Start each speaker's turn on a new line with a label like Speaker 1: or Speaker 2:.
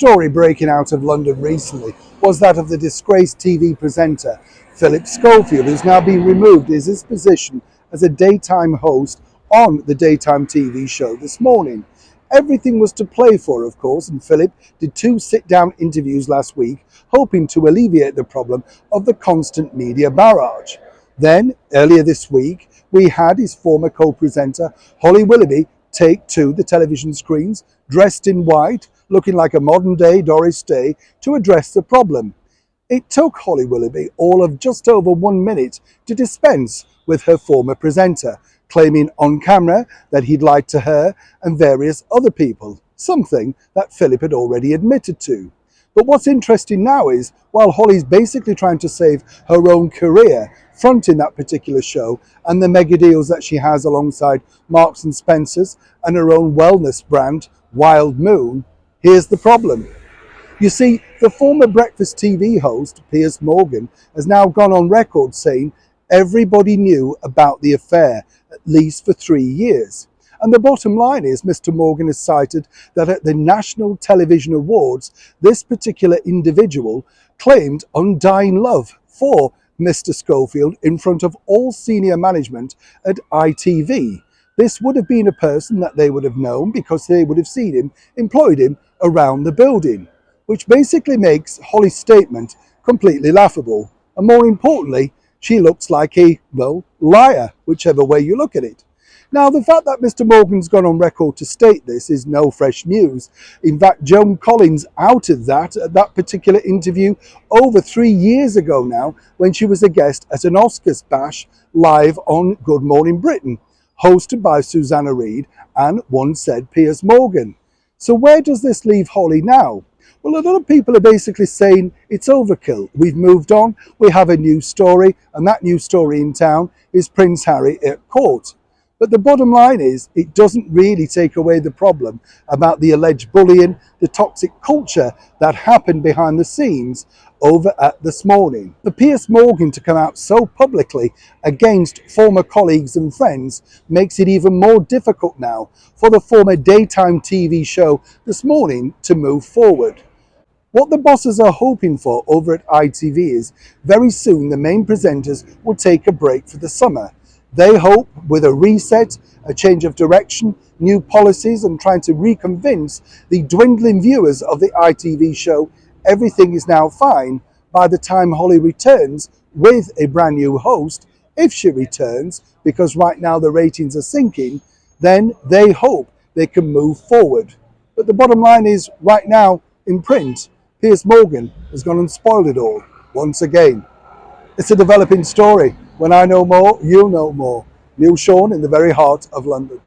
Speaker 1: story breaking out of London recently was that of the disgraced TV presenter Philip Schofield, who's now been removed as his position as a daytime host on the daytime TV show This Morning. Everything was to play for, of course, and Philip did 2 sit-down interviews last week, hoping to alleviate the problem of the constant media barrage. Then, earlier this week, we had his former co-presenter, Holly Willoughby, take to the television screens, dressed in white, looking like a modern-day Doris Day, to address the problem. It took Holly Willoughby all of just over 1 minute to dispense with her former presenter, claiming on camera that he'd lied to her and various other people, something that Philip had already admitted to. But what's interesting now is, while Holly's basically trying to save her own career fronting that particular show and the mega deals that she has alongside Marks and Spencer's and her own wellness brand, Wild Moon, here's the problem. You see, the former breakfast TV host, Piers Morgan, has now gone on record saying everybody knew about the affair, at least for 3 years. And the bottom line is, Mr. Morgan has cited that at the National Television Awards, this particular individual claimed undying love for Mr. Schofield in front of all senior management at ITV. This would have been a person that they would have known because they would have seen him, employed him around the building, which basically makes Holly's statement completely laughable. And more importantly, she looks like a, well, liar, whichever way you look at it. Now, the fact that Mr. Morgan's gone on record to state this is no fresh news. In fact, Joan Collins outed that at that particular interview over 3 years ago now, when she was a guest at an Oscars bash live on Good Morning Britain, hosted by Susanna Reid and one said Piers Morgan. So where does this leave Holly now? Well, a lot of people are basically saying it's overkill. We've moved on, we have a new story, and that new story in town is Prince Harry at court. But the bottom line is, it doesn't really take away the problem about the alleged bullying, the toxic culture that happened behind the scenes over at This Morning. For Piers Morgan to come out so publicly against former colleagues and friends makes it even more difficult now for the former daytime TV show This Morning to move forward. What the bosses are hoping for over at ITV is very soon the main presenters will take a break for the summer. They hope with a reset, a change of direction, new policies, and trying to reconvince the dwindling viewers of the ITV show everything is now fine by the time Holly returns with a brand new host. If she returns, because right now the ratings are sinking, then they hope they can move forward. But the bottom line is, right now in print, Piers Morgan has gone and spoiled it all once again. It's a developing story. When I know more, you'll know more. Neil Sean in the very heart of London.